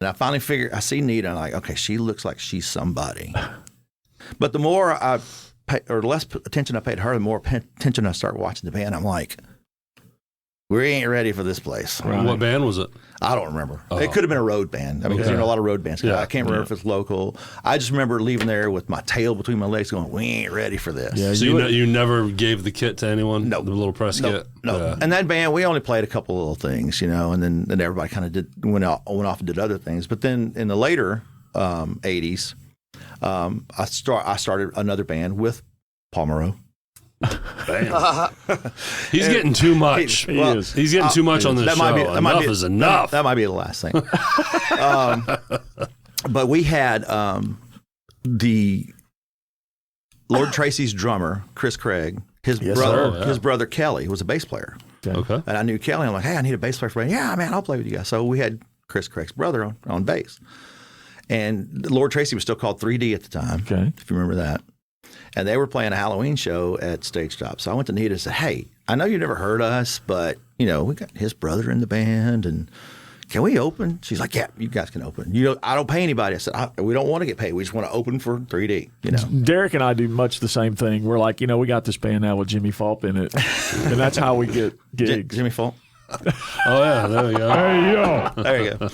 And I finally figured, I see Nita, and I'm like, okay, she looks like she's somebody. But the more I pay, or less attention I paid to her, the more attention I start watching the band. I'm like, we ain't ready for this place. Right. What band was it? I don't remember. It could have been a road band. I mean, because a lot of road bands. I can't remember if it's local. I just remember leaving there with my tail between my legs going, we ain't ready for this. Yeah, so you never gave the kit to anyone? No. The little press kit? No. Yeah. And that band, we only played a couple of little things, and then everybody kind of went off and did other things. But then in the later 80s, I started another band with Paul Moreau. He's getting too much. He's getting too much on this show. Enough is enough. That might be the last thing. But we had the Lord Tracy's drummer, Chris Craig. His brother Kelly was a bass player. Okay. And I knew Kelly. I'm like, hey, I need a bass player for me. Yeah, man, I'll play with you guys. So we had Chris Craig's brother on bass. And Lord Tracy was still called 3D at the time, if you remember that. And they were playing a Halloween show at Stage Stop. So I went to Nita and said, hey, I know you never heard us, but, we got his brother in the band, and can we open? She's like, yeah, you guys can open. I don't pay anybody. I said, we don't want to get paid. We just want to open for 3D, Derek and I do much the same thing. We're like, we got this band now with Jimmy Falk in it. And that's how we get gigs. Jimmy Falk? Oh, yeah, there we go. There you go.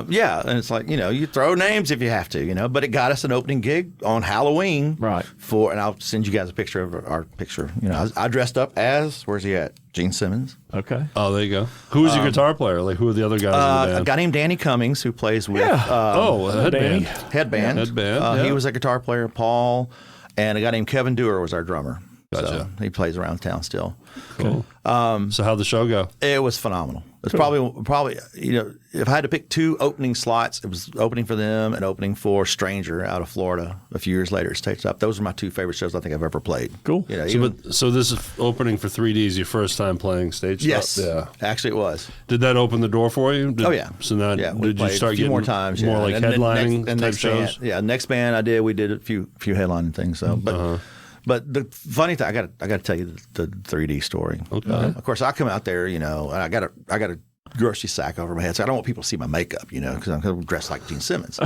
Yeah, and it's like, you throw names if you have to, but it got us an opening gig on Halloween. Right. And I'll send you guys a picture of our picture. I dressed up as, where's he at? Gene Simmons. Okay. Oh, there you go. Who was your guitar player? Like, who are the other guys in the band? A guy named Danny Cummings who plays with Headband. Headband. He was a guitar player, Paul, and a guy named Kevin Dewar was our drummer. Gotcha. So he plays around town still. Cool. So how'd the show go? It was phenomenal. It's probably if I had to pick two opening slots, it was opening for them and opening for Stranger out of Florida a few years later at Stage Stop. Those are my two favorite shows I think I've ever played. Cool. So this is opening for 3D is your first time playing Stage Stop? Yes. Yeah. Actually, it was. Did that open the door for you? Oh, yeah. So now did you start a few getting more times? More like headlining type shows? Next band we did a few headlining things. So, But the funny thing, I got to tell you the 3D story. Okay. Of course, I come out there, and I got a grocery sack over my head, so I don't want people to see my makeup, because I'm dressed like Gene Simmons.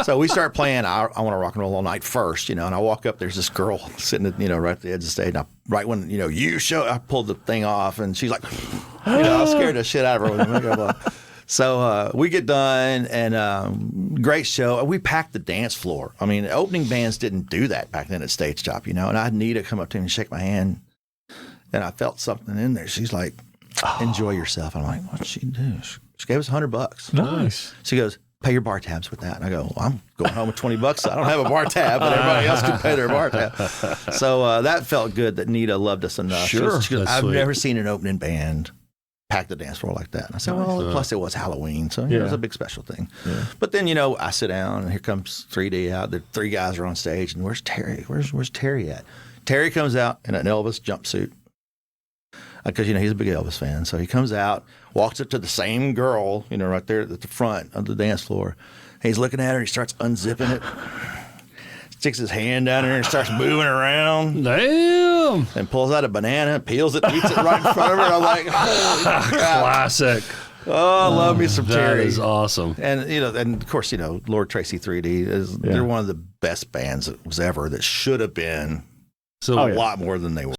So we start playing I Want to Rock and Roll All Night first, and I walk up, there's this girl sitting at, right at the edge of the stage, and right when, you show, I pulled the thing off, and she's like, I was scared the shit out of her with the makeup on. So we get done, and great show. We packed the dance floor. I mean, opening bands didn't do that back then at Stage Stop, and I had Nita come up to me and shake my hand, and I felt something in there. She's like, enjoy yourself. I'm like, what'd she do? She gave us $100. Nice. She goes, pay your bar tabs with that. And I go, well, I'm going home with $20. I don't have a bar tab, but everybody else can pay their bar tab. So that felt good that Nita loved us enough. Sure. She goes, I've never seen an opening band pack the dance floor like that. And I said, well, plus it was Halloween, so it was a big special thing. Yeah. But then, I sit down, and here comes 3D out. The three guys are on stage, and where's Terry? Where's Terry at? Terry comes out in an Elvis jumpsuit. Because, he's a big Elvis fan. So he comes out, walks up to the same girl, right there at the front of the dance floor. He's looking at her. He starts unzipping it, sticks his hand down there and starts moving around. Damn. And pulls out a banana, peels it, eats it right in front of her. I'm like, classic. Oh, I love me some Terry. That is awesome. And, and of course, Lord Tracy 3D, they're one of the best bands that was ever, that should have been a lot more than they were.